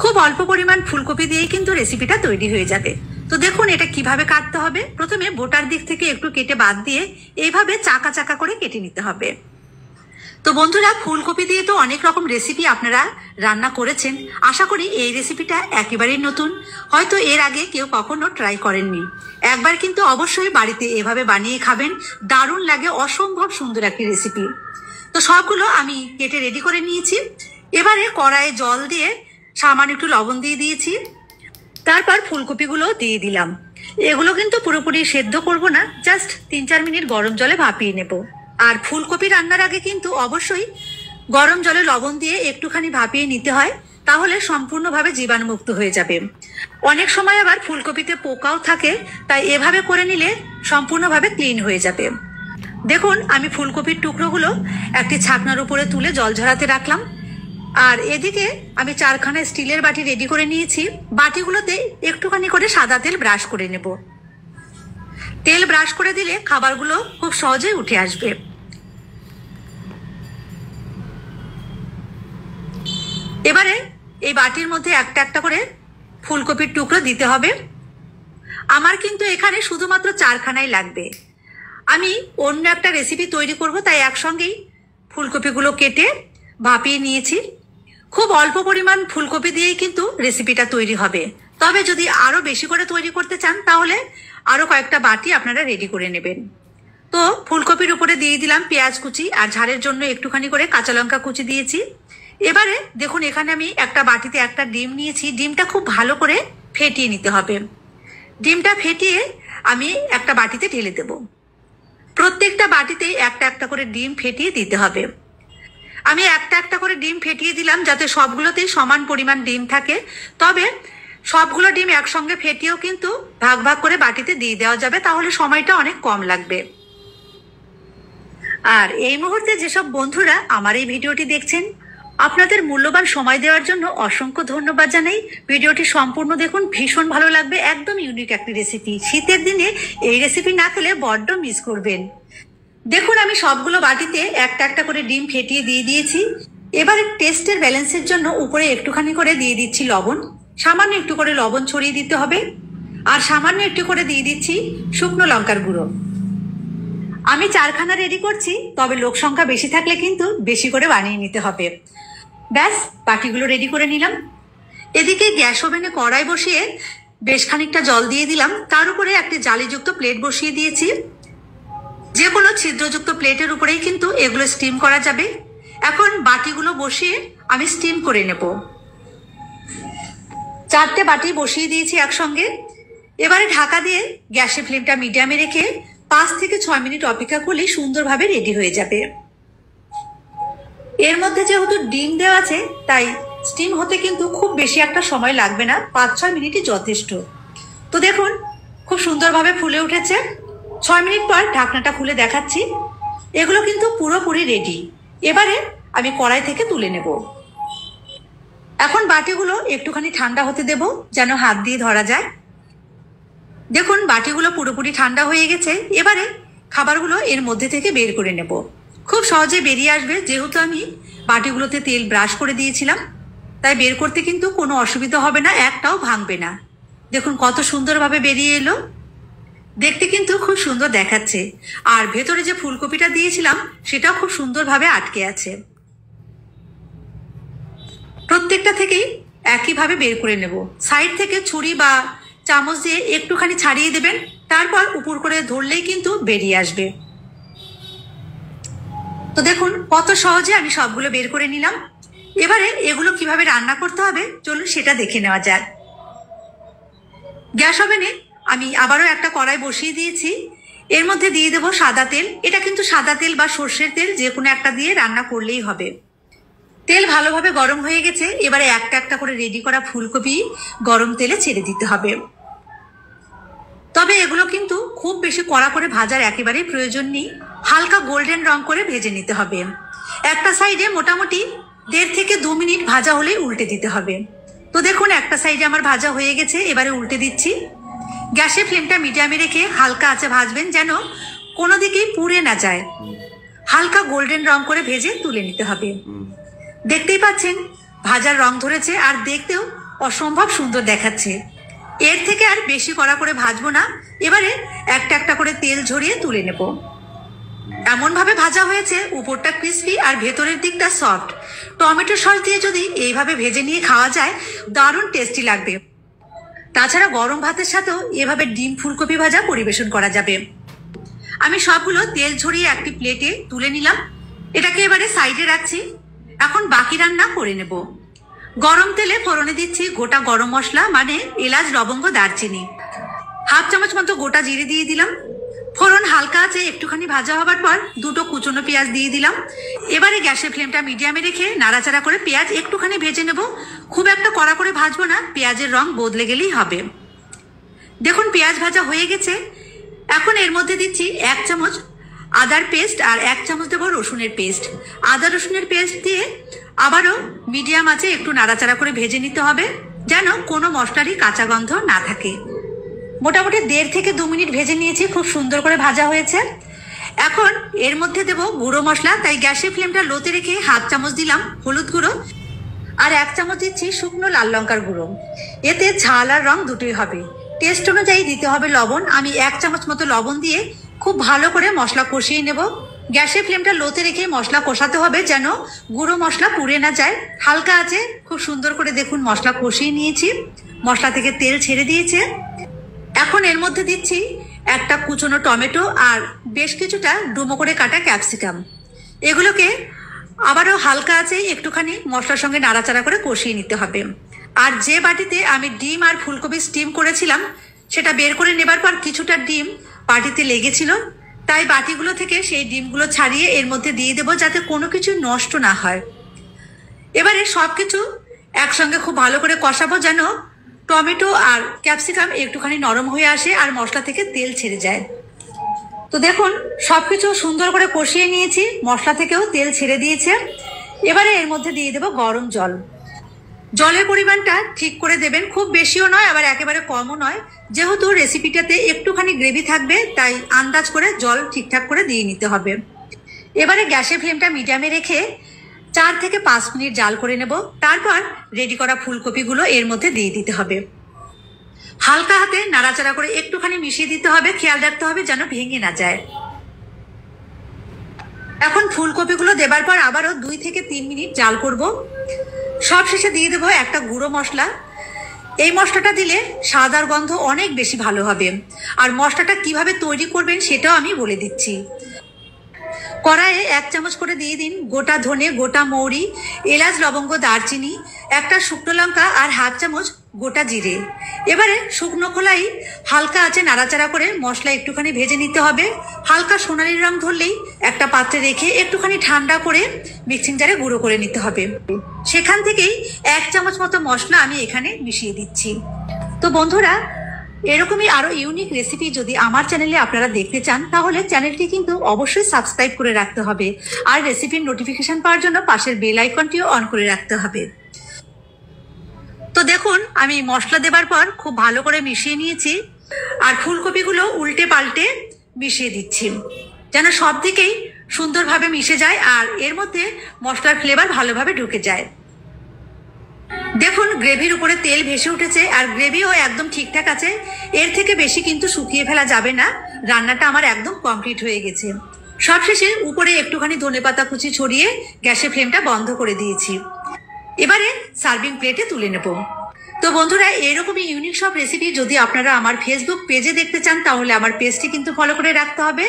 খুব অল্প পরিমাণ ফুলকপি দিয়েই কিন্তু রেসিপিটা তৈরি হয়ে যাবে। তো দেখুন এটা কিভাবে কাটতে হবে। প্রথমে বোটার দিক থেকে একটু কেটে বাদ দিয়ে এইভাবে চাকা চাকা করে কেটে নিতে হবে। তো বন্ধুরা, ফুলকপি দিয়ে তো অনেক রকম রেসিপি আপনারা রান্না করেছেন। আশা করি এই রেসিপিটা একেবারেই নতুন, হয়তো এর আগে কেউ কখনো ট্রাই করেননি। একবার কিন্তু অবশ্যই বাড়িতে এভাবে বানিয়ে খাবেন, দারুণ লাগে, অসম্ভব সুন্দর একটি রেসিপি। তো সবগুলো আমি কেটে রেডি করে নিয়েছি। এবারে কড়াইয়ে জল দিয়ে সামান্য একটু লবণ দিয়ে দিয়েছি, তারপর ফুলকপিগুলো দিয়ে দিলাম। এগুলো কিন্তু পুরোপুরি সেদ্ধ করব না, জাস্ট 3-4 মিনিট গরম জলে ভাপিয়ে নেব। আর ফুলকপি রান্নার আগে কিন্তু অবশ্যই গরম জলে লবণ দিয়ে একটুখানি ভাপিয়ে নিতে হয়, তাহলে সম্পূর্ণভাবে জীবাণুমুক্ত হয়ে যাবে। অনেক সময় আবার ফুলকপিতে পোকাও থাকে, তাই এভাবে করে নিলে সম্পূর্ণভাবে ক্লিন হয়ে যাবে। দেখুন আমি ফুলকপির টুকরোগুলো একটি ছাকনার উপরে তুলে জল ঝরাতে রাখলাম। আর এদিকে আমি 4খানা স্টিলের বাটি রেডি করে নিয়েছি। বাটিগুলোতে একটুখানি করে সাদা তেল ব্রাশ করে নেব। তেল ব্রাশ করে দিলে খাবারগুলো খুব সহজেই উঠে আসবে। এবারে এই বাটির মধ্যে একটা একটা করে ফুলকপির টুকরো দিতে হবে। আমার কিন্তু এখানে শুধুমাত্র 4খানাই লাগবে। আমি অন্য একটা রেসিপি তৈরি করব, তাই একসঙ্গেই ফুলকপিগুলো কেটে ভাপিয়ে নিয়েছি। খুব অল্প পরিমাণ ফুলকপি দিয়েই কিন্তু রেসিপিটা তৈরি হবে। তবে যদি আরো বেশি করে তৈরি করতে চান তাহলে আরো কয়েকটা বাটি আপনারা রেডি করে নেবেন। তো ফুলকপির উপরে দিয়ে দিলাম পেঁয়াজ কুচি, আর ঝালের জন্য একটুখানি করে কাঁচা লঙ্কা কুচি দিয়েছি। এবারে দেখুন এখানে আমি একটা বাটিতে একটা ডিম নিয়েছি। ডিমটা খুব ভালো করে ফেটিয়ে নিতে হবে। ডিমটা ফেটিয়ে আমি একটা বাটিতে ঢেলে দেব। প্রত্যেকটা বাটিতেই একটা একটা করে ডিম ফেটিয়ে দিতে হবে। আমি একটা একটা করে ডিম ফেটিয়ে দিলাম যাতে সবগুলোতেই সমান পরিমাণ ডিম থাকে। তবে সবগুলো ডিম একসঙ্গে ফেটিয়েও কিন্তু ভাগ ভাগ করে বাটিতে দিয়ে দেওয়া যাবে, তাহলে সময়টা অনেক কম লাগবে। আর এই মুহূর্তে যেসব বন্ধুরা আমার এই ভিডিওটি দেখছেন, আপনাদের মূল্যবান সময় দেওয়ার জন্য অসংখ্য ধন্যবাদ জানাই। ভিডিওটি সম্পূর্ণ দেখুন, ভীষণ ভালো লাগবে। একদম ইউনিক একটি রেসিপি। শীতের দিনে এই রেসিপি না খেলে বড্ড মিস করবেন। দেখুন আমি সবগুলো বাটিতে একটা একটা করে ডিম ফেটিয়ে দিয়ে দিয়েছি। এবারে টেস্টের ব্যালেন্সের জন্য উপরে একটুখানি করে দিয়ে দিচ্ছি লবণ। সামান্য একটু করে লবণ ছড়িয়ে দিতে হবে। আর সামান্য একটু করে দিয়ে দিচ্ছি শুকনো লঙ্কার গুঁড়ো। আমি 4খানা রেডি করছি, তবে লোক সংখ্যা বেশি থাকলে কিন্তু বেশি করে বানিয়ে নিতে হবে। ব্যাস, বাটিগুলো রেডি করে নিলাম। এদিকে গ্যাস ওভেনে কড়াই বসিয়ে বেশ খানিকটা জল দিয়ে দিলাম। তার উপরে একটি জালিযুক্ত প্লেট বসিয়ে দিয়েছি। যে কোনো ছিদ্রযুক্ত প্লেটের উপরেই কিন্তু এগুলো স্টিম করা যাবে। এখন বাটিগুলো বসিয়ে আমি স্টিম করে নেব। 4টে বাটি বসিয়ে দিয়েছি একসঙ্গে। এবারে ঢাকা দিয়ে গ্যাসের ফ্লেমটা মিডিয়ামে রেখে 5 থেকে 6 মিনিট অপেক্ষা করলেই সুন্দরভাবে রেডি হয়ে যাবে। এর মধ্যে যেহেতু ডিম দেওয়া আছে, তাই স্টিম হতে কিন্তু খুব বেশি একটা সময় লাগবে না, 5-6 মিনিটই যথেষ্ট। তো দেখুন খুব সুন্দরভাবে ফুলে উঠেছে। 6 মিনিট পর ঢাকনাটা খুলে দেখাচ্ছি। এগুলো কিন্তু পুরোপুরি রেডি। এবারে আমি কড়াই থেকে তুলে নেব। এখন বাটিগুলো একটুখানি ঠান্ডা হতে দেব, যেন হাত দিয়ে ধরা যায়। দেখুন বাটিগুলো পুরোপুরি ঠান্ডা হয়ে গেছে। এবারে খাবারগুলো এর মধ্যে থেকে বের করে নেব। খুব সহজে বেরিয়ে আসবে, যেহেতু আমি বাটিগুলোতে তেল ব্রাশ করে দিয়েছিলাম, তাই বের করতে কিন্তু কোনো অসুবিধা হবে না, একটাও ভাঙবে না। দেখুন কত সুন্দরভাবে বেরিয়ে এলো। দেখতে কিন্তু খুব সুন্দর দেখাচ্ছে। আর ভেতরে যে ফুলকপিটা দিয়েছিলাম সেটাও খুব সুন্দরভাবে আটকে আছে। প্রত্যেকটা থেকেই একইভাবে বের করে নেব। সাইড থেকে ছুরি বা চামচ দিয়ে একটুখানি ছাড়িয়ে দেবেন, তারপর উপর করে ধরলেই কিন্তু বেরিয়ে আসবে। তো দেখুন কত সহজে আমি সবগুলো বের করে নিলাম। এবারে এগুলো কিভাবে রান্না করতে হবে চলুন সেটা দেখে নেওয়া যাক। গ্যাস ওভেনে আমি আবারও একটা কড়াই বসিয়ে দিয়েছি। এর মধ্যে দিয়ে দেবো সাদা তেল। এটা কিন্তু সাদা তেল বা সর্ষের তেল, যে কোনো একটা দিয়ে রান্না করলেই হবে। তেল ভালোভাবে গরম হয়ে গেছে। এবারে একটা একটা করে রেডি করা ফুলকপি গরম তেলে ছেড়ে দিতে হবে। তবে এগুলো কিন্তু খুব বেশি কড়া করে ভাজার একেবারেই প্রয়োজন নেই। হালকা গোল্ডেন রং করে ভেজে নিতে হবে। একটা সাইডে মোটামুটি 1.5 থেকে 2 মিনিট ভাজা হলেই উল্টে দিতে হবে। তো দেখুন একটা সাইডে আমার ভাজা হয়ে গেছে। এবারে উল্টে দিচ্ছি। গ্যাসের ফ্লেমটা মিডিয়ামে রেখে হালকা আঁচে ভাজবেন, যেন কোনো দিকেই পুড়ে না যায়। হালকা গোল্ডেন রং করে ভেজে তুলে নিতে হবে। দেখতেই পাচ্ছেন ভাজার রং ধরেছে, আর দেখতেও অসম্ভব সুন্দর দেখাচ্ছে। এর থেকে আর বেশি কড়া করে ভাজবো না। এবারে একটা একটা করে তেল ঝরিয়ে তুলে নেব। এমন ভাবে ভাজা হয়েছে উপরটা ক্রিস্পি আর ভেতরের দিকটা সফট। টমেটো সস দিয়ে যদি এইভাবে ভেজে নিয়ে খাওয়া যায় দারুণ টেস্টি লাগবে। তাছাড়া গরম ভাতের সাথেও এভাবে ডিম ফুলকপি ভাজা পরিবেশন করা যাবে। আমি সবগুলো তেল ঝরিয়ে একটি প্লেটে তুলে নিলাম। এটাকে এবারে সাইডে রাখছি। এখন বাকি রান্না করে নেব। গরম তেলে ফোড়নে দিচ্ছি গোটা গরম মশলা মানে এলাচ, লবঙ্গ, দারচিনি। হাফ চামচ মতো গোটা জিরে দিয়ে দিলাম। ফোড়ন হালকা আছে একটুখানি ভাজা হবার পর দুটো কুচনো পেঁয়াজ দিয়ে দিলাম। এবারে গ্যাসের ফ্লেমটা মিডিয়ামে রেখে নাড়াচাড়া করে পেঁয়াজ একটুখানি ভেজে নেব। খুব একটা কড়া করে ভাজবো না, পেঁয়াজের রং বদলে গেলেই হবে। দেখুন পেঁয়াজ ভাজা হয়ে গেছে। এখন এর মধ্যে দিচ্ছি 1 চামচ আদার পেস্ট আর 1 চামচ দেবো রসুনের পেস্ট। আদা রসুনের পেস্ট দিয়ে আবারও মিডিয়াম আছে একটু নাড়াচাড়া করে ভেজে নিতে হবে, যেন কোনো মশলারই কাঁচা গন্ধ না থাকে। মোটামুটি 1.5 থেকে 2 মিনিট ভেজে নিয়েছি, খুব সুন্দর করে ভাজা হয়েছে। এখন এর মধ্যে দেবো গুঁড়ো মশলা, তাই গ্যাসের ফ্লেমটা লোতে রেখে হাফ চামচ দিলাম হলুদ গুঁড়ো আর 1 চামচ দিচ্ছি শুকনো লাল লঙ্কার গুঁড়ো। এতে ঝাল আর রং দুটোই হবে। টেস্ট অনুযায়ী দিতে হবে লবণ। আমি 1 চামচ মতো লবণ দিয়ে খুব ভালো করে মশলা কষিয়ে নেব। গ্যাসের ফ্লেমটা লোতে রেখে মশলা কষাতে হবে যেন গুঁড়ো মশলা পুড়ে না যায়। হালকা আছে খুব সুন্দর করে দেখুন মশলা কষিয়ে নিয়েছি, মশলা থেকে তেল ছেড়ে দিয়েছে। এখন এর মধ্যে দিচ্ছি একটা কুচনো টমেটো আর বেশ কিছুটা ডুমো করে কাটা ক্যাপসিকাম। এগুলোকে আবারও হালকা আছে একটুখানি মশলার সঙ্গে নাড়াচাড়া করে কষিয়ে নিতে হবে। আর যে বাটিতে আমি ডিম আর ফুলকপি স্টিম করেছিলাম সেটা বের করে নেবার পর কিছুটা ডিম বাটিতে লেগেছিল, তাই বাটিগুলো থেকে সেই ডিমগুলো ছাড়িয়ে এর মধ্যে দিয়ে দেবো যাতে কোনো কিছু নষ্ট না হয়। এবারে সবকিছু একসঙ্গে খুব ভালো করে কষাবো যেন টমেটো আর ক্যাপসিকাম একটুখানি নরম হয়ে আসে আর মশলা থেকে তেল ছেড়ে যায়। তো দেখুন সবকিছু সুন্দর করে কষিয়ে নিয়েছি, মশলা থেকেও তেল ছেড়ে দিয়েছে। এবারে এর মধ্যে দিয়ে দেবো গরম জল। জলের পরিমাণটা ঠিক করে দেবেন, খুব বেশিও নয় আবার একেবারে কমও নয়। যেহেতু রেসিপিটাতে একটুখানি গ্রেভি থাকবে তাই আন্দাজ করে জল ঠিকঠাক করে দিয়ে নিতে হবে। এবারে গ্যাসের ফ্লেমটা মিডিয়ামে রেখে 4 থেকে 5 মিনিট জাল করে নেব। তারপর রেডি করা ফুলকপিগুলো এর মধ্যে দিয়ে দিতে হবে। হালকা হাতে নাড়াচাড়া করে একটুখানি মিশিয়ে দিতে হবে, খেয়াল রাখতে হবে যেন ভেঙে না যায়। এখন ফুলকপিগুলো দেবার পর আবারও 2 থেকে 3 মিনিট জাল করব। সব শেষে দিয়ে দেবো একটা গুঁড়ো মশলা। এই মশলাটা দিলে স্বাদ আর গন্ধ অনেক বেশি ভালো হবে। আর মশলাটা কিভাবে তৈরি করবেন সেটাও আমি বলে দিচ্ছি। কড়াইয়ে 1 চামচ করে দিয়ে দিন গোটা ধনে, গোটা মৌরি, এলাচ, লবঙ্গ, দারচিনি, একটা শুকনো লঙ্কা আর হাফ চামচ গোটা জিরে। এবারে শুকনো খোলাই হালকা আছে নাড়াচাড়া করে মশলা একটুখানি ভেজে নিতে হবে। হালকা সোনালি রং ধরলেই একটা পাত্রে রেখে একটুখানি ঠান্ডা করে মিক্সিং জারে গুঁড়ো করে নিতে হবে। সেখান থেকেই 1 চামচ মতো মশলা আমি এখানে মিশিয়ে দিচ্ছি। তো বন্ধুরা, এরকমই আরো ইউনিক রেসিপি যদি আমার চ্যানেলে আপনারা দেখতে চান তাহলে চ্যানেলটি কিন্তু অবশ্যই সাবস্ক্রাইব করে রাখতে হবে আর রেসিপির নোটিফিকেশন পাওয়ার জন্য পাশের বেল আইকনটিও অন করে রাখতে হবে। তো দেখুন আমি মশলা দেবার পর খুব ভালো করে মিশিয়ে নিয়েছি আর ফুলকপিগুলো উল্টে পাল্টে মিশিয়ে দিচ্ছি যেন সব দিকেই সুন্দরভাবে মিশে যায় আর এর মধ্যে মশলার ফ্লেভার ভালোভাবে ঢুকে যায়। দেখুন গ্রেভির উপরে তেল ভেসে উঠেছে আর গ্রেভিও একদম ঠিকঠাক আছে। এর থেকে বেশি কিন্তু শুকিয়ে ফেলা যাবে না। রান্নাটা আমার একদম কমপ্লিট হয়ে গেছে। সবশেষে উপরে একটুখানি ধনেপাতা কুচি ছড়িয়ে গ্যাসের ফ্লেমটা বন্ধ করে দিয়েছি। এবারে সার্ভিং প্লেটে তুলে নেব। তো বন্ধুরা, এরকমই ইউনিক সব রেসিপি যদি আপনারা আমার ফেসবুক পেজে দেখতে চান তাহলে আমার পেজটি কিন্তু ফলো করে রাখতে হবে।